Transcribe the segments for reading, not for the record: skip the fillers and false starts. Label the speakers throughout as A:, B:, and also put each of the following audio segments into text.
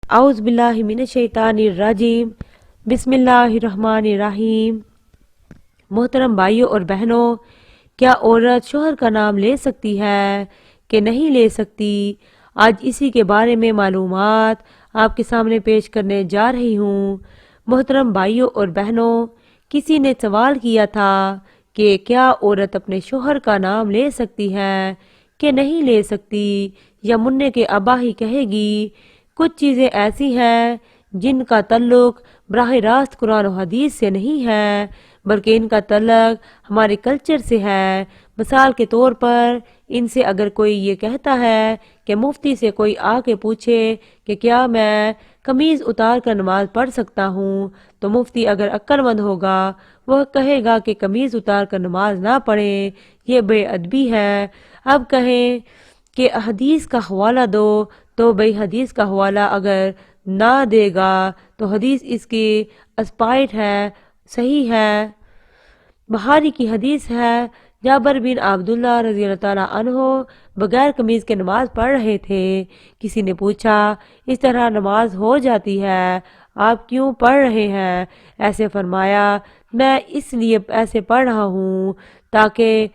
A: اعوذ باللہ من الشیطان الرجیم، بسم اللہ الرحمن الرحیم۔ محترم بھائیوں اور بہنوں، کیا عورت شوہر کا نام لے سکتی ہے کہ نہیں لے سکتی؟ آج اسی کے بارے میں معلومات آپ کے سامنے پیش کرنے جا رہی ہوں۔ محترم بھائیوں اور بہنوں، کسی نے سوال کیا تھا کہ کیا عورت اپنے شوہر کا نام لے سکتی ہے کہ نہیں لے سکتی، یا منع کے ابا ہی کہے گی؟ کچھ چیزیں ایسی ہیں جن کا تعلق براہ راست قرآن و حدیث سے نہیں ہے، بلکہ ان کا تعلق ہمارے کلچر سے ہے۔ مثال کے طور پر ان سے اگر کوئی یہ کہتا ہے کہ مفتی سے کوئی آ کے پوچھے کہ کیا میں قمیض اتار کر نماز پڑھ سکتا ہوں، تو مفتی اگر عقل مند ہوگا وہ کہے گا کہ قمیض اتار کر نماز نہ پڑھیں، یہ بے ادبی ہے۔ اب کہیں کہ حدیث کا حوالہ دو، تو بھئی حدیث کا حوالہ اگر نہ دے گا تو حدیث اس کی اسپائٹ ہے، صحیح ہے۔ بخاری کی حدیث ہے، جابر بن عبداللہ رضی اللہ تعالیٰ عنہ بغیر قمیض کے نماز پڑھ رہے تھے۔ کسی نے پوچھا اس طرح نماز ہو جاتی ہے، آپ کیوں پڑھ رہے ہیں؟ ایسے فرمایا، میں اس لیے ایسے پڑھ رہا ہوں تاکہ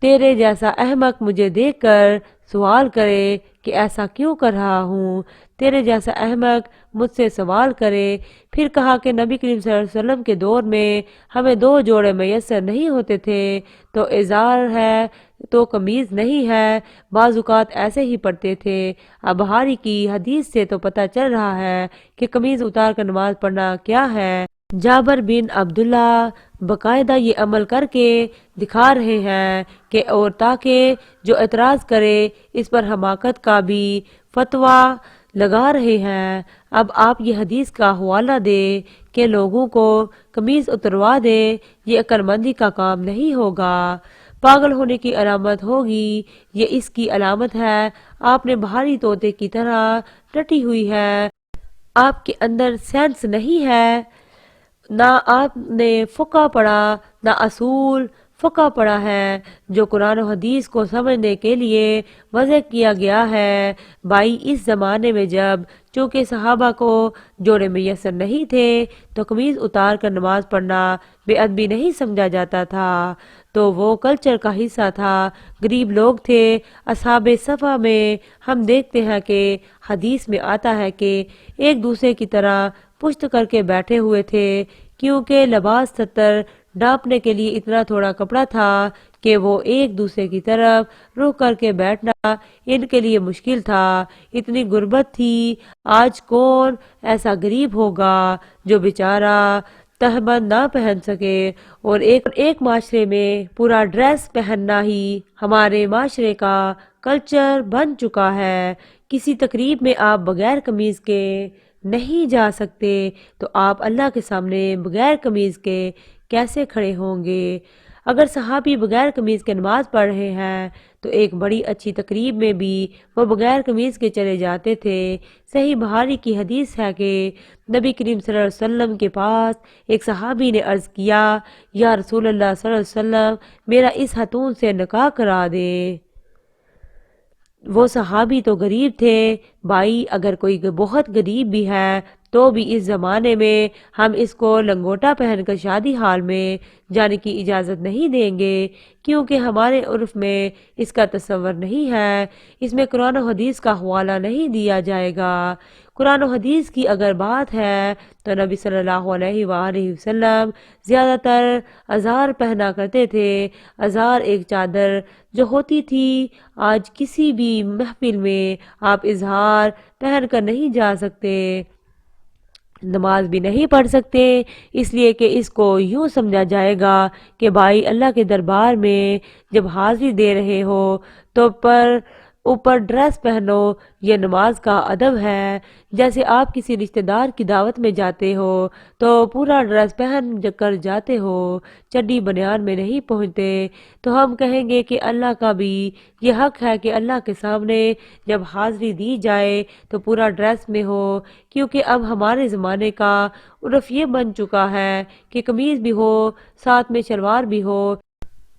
A: تیرے جیسا احمق مجھے دیکھ کر سوال کرے کہ ایسا کیوں کر رہا ہوں، تیرے جیسا احمق مجھ سے سوال کرے۔ پھر کہا کہ نبی کریم صلی اللہ علیہ وسلم کے دور میں ہمیں 2 جوڑے میسر نہیں ہوتے تھے، تو ازار ہے تو قمیض نہیں ہے، بعض اوقات ایسے ہی پڑھتے تھے۔ اب بخاری کی حدیث سے تو پتہ چل رہا ہے کہ قمیض اتار کر نماز پڑھنا کیا ہے۔ جابر بن عبداللہ باقاعدہ یہ عمل کر کے دکھا رہے ہیں کہ اور تاکہ جو اعتراض کرے اس پر حماقت کا بھی فتویٰ لگا رہے ہیں۔ اب آپ یہ حدیث کا حوالہ دے کہ لوگوں کو قمیض اتروا دے، یہ عقل مندی کا کام نہیں ہوگا، پاگل ہونے کی علامت ہوگی۔ یہ اس کی علامت ہے آپ نے بہاری طوطے کی طرح ڈٹی ہوئی ہے، آپ کے اندر سینس نہیں ہے، نہ آپ نے فقہ پڑھا نہ اصول فقہ پڑھا ہے جو قرآن و حدیث کو سمجھنے کے لیے وضع کیا گیا ہے۔ بھائی اس زمانے میں جب چونکہ صحابہ کو جوڑے میسر نہیں تھے تو قمیض اتار کر نماز پڑھنا بے ادبی نہیں سمجھا جاتا تھا، تو وہ کلچر کا حصہ تھا، غریب لوگ تھے۔ اصحاب صفا میں ہم دیکھتے ہیں کہ حدیث میں آتا ہے کہ ایک دوسرے کی طرح پشت کر کے بیٹھے ہوئے تھے، کیونکہ لباس ستر ڈھانپنے کے لیے اتنا تھوڑا کپڑا تھا کہ وہ ایک دوسرے کی طرف رخ کر کے بیٹھنا ان کے لیے مشکل تھا، اتنی غربت تھی۔ آج کون ایسا غریب ہوگا جو بیچارہ تہبند نہ پہن سکے، اور ایک معاشرے میں پورا ڈریس پہننا ہی ہمارے معاشرے کا کلچر بن چکا ہے۔ کسی تقریب میں آپ بغیر قمیض کے نہیں جا سکتے، تو آپ اللہ کے سامنے بغیر قمیض کے کیسے کھڑے ہوں گے؟ اگر صحابی بغیر قمیض کے نماز پڑھ رہے ہیں تو ایک بڑی اچھی تقریب میں بھی وہ بغیر قمیض کے چلے جاتے تھے۔ صحیح بخاری کی حدیث ہے کہ نبی کریم صلی اللہ علیہ وسلم کے پاس ایک صحابی نے عرض کیا، یا رسول اللہ صلی اللہ علیہ وسلم میرا اس خاتون سے نکاح کرا دے۔ وہ صحابی تو غریب تھے۔ بھائی اگر کوئی بہت غریب بھی ہے تو بھی اس زمانے میں ہم اس کو لنگوٹا پہن کر شادی حال میں جانے کی اجازت نہیں دیں گے، کیونکہ ہمارے عرف میں اس کا تصور نہیں ہے، اس میں قرآن و حدیث کا حوالہ نہیں دیا جائے گا۔ قرآن و حدیث کی اگر بات ہے تو نبی صلی اللہ علیہ وآلہ وسلم زیادہ تر ازار پہنا کرتے تھے۔ ازار ایک چادر جو ہوتی تھی، آج کسی بھی محفل میں آپ اظہار پہن کر نہیں جا سکتے، نماز بھی نہیں پڑھ سکتے، اس لیے کہ اس کو یوں سمجھا جائے گا کہ بھائی اللہ کے دربار میں جب حاضری دے رہے ہو تو اوپر ڈریس پہنو، یہ نماز کا ادب ہے۔ جیسے آپ کسی رشتہ دار کی دعوت میں جاتے ہو تو پورا ڈریس پہن کر جاتے ہو، چڈی بنیان میں نہیں پہنچتے، تو ہم کہیں گے کہ اللہ کا بھی یہ حق ہے کہ اللہ کے سامنے جب حاضری دی جائے تو پورا ڈریس میں ہو، کیونکہ اب ہمارے زمانے کا عرف یہ بن چکا ہے کہ قمیض بھی ہو، ساتھ میں شلوار بھی ہو۔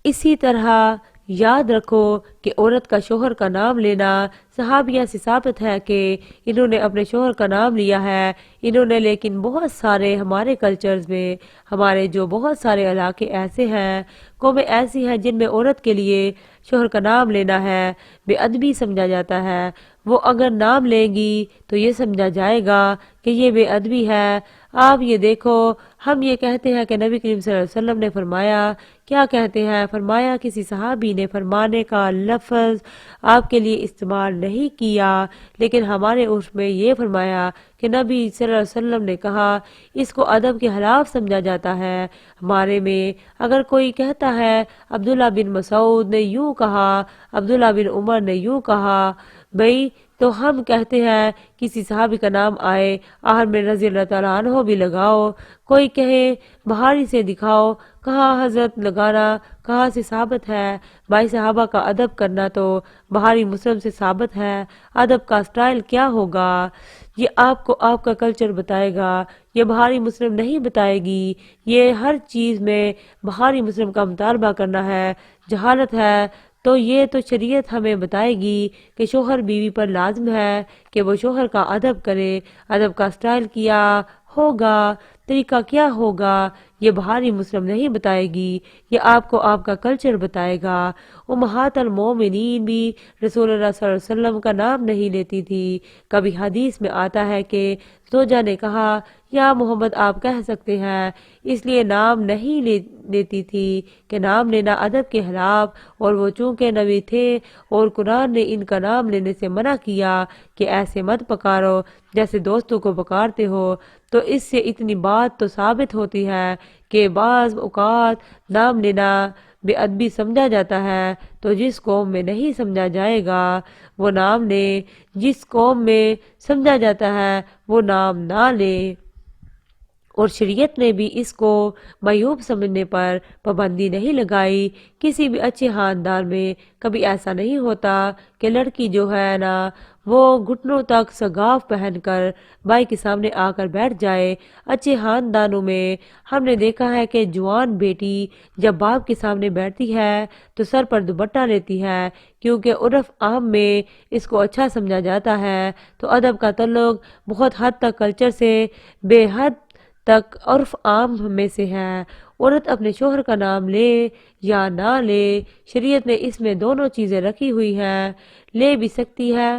A: اسی طرح یاد رکھو کہ عورت کا شوہر کا نام لینا صحابیہ سے ثابت ہے کہ انہوں نے اپنے شوہر کا نام لیا ہے انہوں نے، لیکن بہت سارے ہمارے کلچرز میں ہمارے جو بہت سارے علاقے ایسے ہیں، قومیں ایسی ہیں جن میں عورت کے لیے شوہر کا نام لینا ہے بے ادبی سمجھا جاتا ہے۔ وہ اگر نام لے گی تو یہ سمجھا جائے گا کہ یہ بے ادبی ہے۔ آپ یہ دیکھو، ہم یہ کہتے ہیں کہ نبی کریم صلی اللہ علیہ وسلم نے فرمایا، کیا کہتے ہیں؟ فرمایا کسی صحابی نے فرمانے کا لفظ آپ کے لیے استعمال نہیں کیا، لیکن ہمارے عرف میں یہ فرمایا کہ نبی صلی اللہ علیہ وسلم نے کہا، اس کو ادب کے خلاف سمجھا جاتا ہے۔ ہمارے میں اگر کوئی کہتا ہے عبداللہ بن مسعود نے یوں کہا، عبداللہ بن عمر نے یوں کہا، بھئی تو ہم کہتے ہیں کسی صحابی کا نام آئے آخر میں رضی اللہ تعالیٰ عنہ بھی لگاؤ۔ کوئی کہے بہاری سے دکھاؤ، کہاں حضرت لگانا کہاں سے ثابت ہے؟ بھائی صحابہ کا ادب کرنا تو بہاری مسلم سے ثابت ہے۔ ادب کا سٹائل کیا ہوگا یہ آپ کو آپ کا کلچر بتائے گا، یہ بہاری مسلم نہیں بتائے گی۔ یہ ہر چیز میں بہاری مسلم کا مطالبہ کرنا ہے، جہالت ہے۔ تو یہ تو شریعت ہمیں بتائے گی کہ شوہر بیوی پر لازم ہے کہ وہ شوہر کا ادب کرے۔ ادب کا سٹائل کیا ہوگا، طریقہ کیا ہوگا، یہ بہاری مسلم نہیں بتائے گی، یہ آپ کو آپ کا کلچر بتائے گا۔ امہات المومنین بھی رسول اللہ صلی اللہ علیہ وسلم کا نام نہیں لیتی تھی۔ کبھی حدیث میں آتا ہے کہ زوجہ نے کہا، یا محمد آپ کہہ سکتے ہیں، اس لیے نام نہیں لیتی تھی کہ نام لینا ادب کے خلاف، اور وہ چونکہ نبی تھے اور قرآن نے ان کا نام لینے سے منع کیا کہ ایسے مت پکارو جیسے دوستوں کو پکارتے ہو، تو اس سے اتنی بات تو ثابت ہوتی ہے کہ بعض اوقات نام لینا بے ادبی سمجھا جاتا ہے، تو جس قوم میں نہیں سمجھا جائے گا وہ نام لے، جس قوم میں سمجھا جاتا ہے وہ نام نہ لے۔ اور شریعت نے بھی اس کو معیوب سمجھنے پر پابندی نہیں لگائی۔ کسی بھی اچھے خاندان میں کبھی ایسا نہیں ہوتا کہ لڑکی جو ہے نا وہ گھٹنوں تک سگاف پہن کر بھائی کے سامنے آ کر بیٹھ جائے۔ اچھے خاندانوں میں ہم نے دیکھا ہے کہ جوان بیٹی جب باپ کے سامنے بیٹھتی ہے تو سر پر دوپٹہ لیتی ہے، کیونکہ عرف عام میں اس کو اچھا سمجھا جاتا ہے۔ تو ادب کا تعلق بہت حد تک کلچر سے بے حد تک عرف عام میں سے ہے۔ عورت اپنے شوہر کا نام لے یا نہ لے، شریعت نے اس میں دونوں چیزیں رکھی ہوئی ہیں، لے بھی سکتی ہے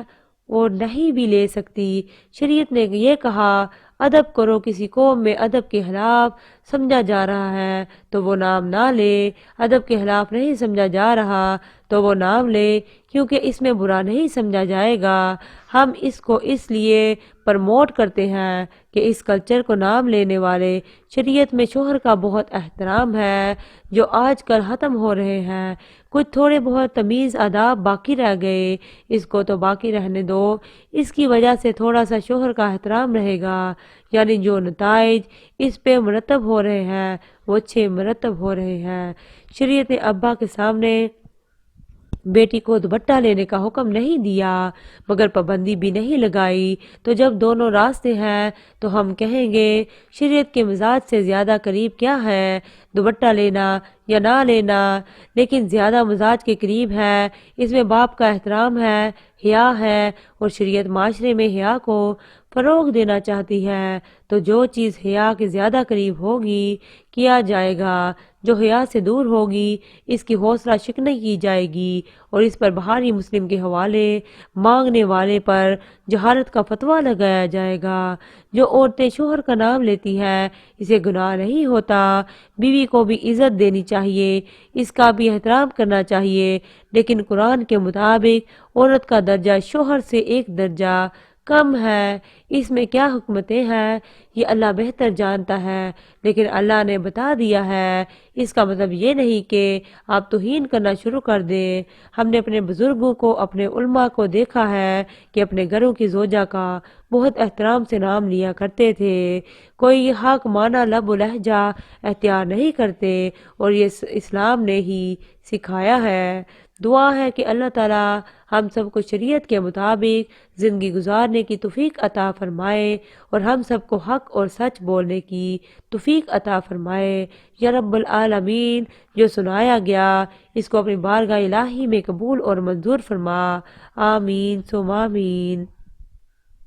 A: اور نہیں بھی لے سکتی۔ شریعت نے یہ کہا ادب کرو، کسی قوم میں ادب کے خلاف سمجھا جا رہا ہے تو وہ نام نہ لے، ادب کے خلاف نہیں سمجھا جا رہا تو وہ نام لے، کیونکہ اس میں برا نہیں سمجھا جائے گا۔ ہم اس کو اس لیے پرموٹ کرتے ہیں کہ اس کلچر کو نام لینے والے شریعت میں شوہر کا بہت احترام ہے، جو آج کل ختم ہو رہے ہیں۔ کچھ تھوڑے بہت تمیز آداب باقی رہ گئے، اس کو تو باقی رہنے دو، اس کی وجہ سے تھوڑا سا شوہر کا احترام رہے گا، یعنی جو نتائج اس پہ مرتب ہو رہے ہیں وہ اچھے مرتب ہو رہے ہیں۔ شریعت نے ابا کے سامنے بیٹی کو دوپٹہ لینے کا حکم نہیں دیا، مگر پابندی بھی نہیں لگائی۔ تو جب دونوں راستے ہیں تو ہم کہیں گے شریعت کے مزاج سے زیادہ قریب کیا ہے، دوپٹہ لینا یا نہ لینا؟ لیکن زیادہ مزاج کے قریب ہے، اس میں باپ کا احترام ہے، حیا ہے، اور شریعت معاشرے میں حیا کو فروغ دینا چاہتی ہے۔ تو جو چیز حیا کے زیادہ قریب ہوگی کیا جائے گا، جو حیا سے دور ہوگی اس کی حوصلہ شکنی کی جائے گی، اور اس پر بہاری مسلم کے حوالے مانگنے والے پر جہالت کا فتویٰ لگایا جائے گا۔ جو عورتیں شوہر کا نام لیتی ہیں اسے گناہ نہیں ہوتا۔ بیوی کو بھی عزت دینی چاہیے، اس کا بھی احترام کرنا چاہیے، لیکن قرآن کے مطابق عورت کا درجہ شوہر سے ایک درجہ کم ہے۔ اس میں کیا حکمتیں ہیں یہ اللہ بہتر جانتا ہے، لیکن اللہ نے بتا دیا ہے۔ اس کا مطلب یہ نہیں کہ آپ توہین کرنا شروع کر دیں۔ ہم نے اپنے بزرگوں کو، اپنے علماء کو دیکھا ہے کہ اپنے گھروں کی زوجہ کا بہت احترام سے نام لیا کرتے تھے، کوئی حق مانا لب و لہجہ اختیار نہیں کرتے، اور یہ اسلام نے ہی سکھایا ہے۔ دعا ہے کہ اللہ تعالی ہم سب کو شریعت کے مطابق زندگی گزارنے کی توفیق عطا فرمائے اور ہم سب کو حق اور سچ بولنے کی توفیق عطا فرمائے یا رب العالمین۔ جو سنایا گیا اس کو اپنی بارگاہ الہی میں قبول اور منظور فرما، آمین ثم آمین۔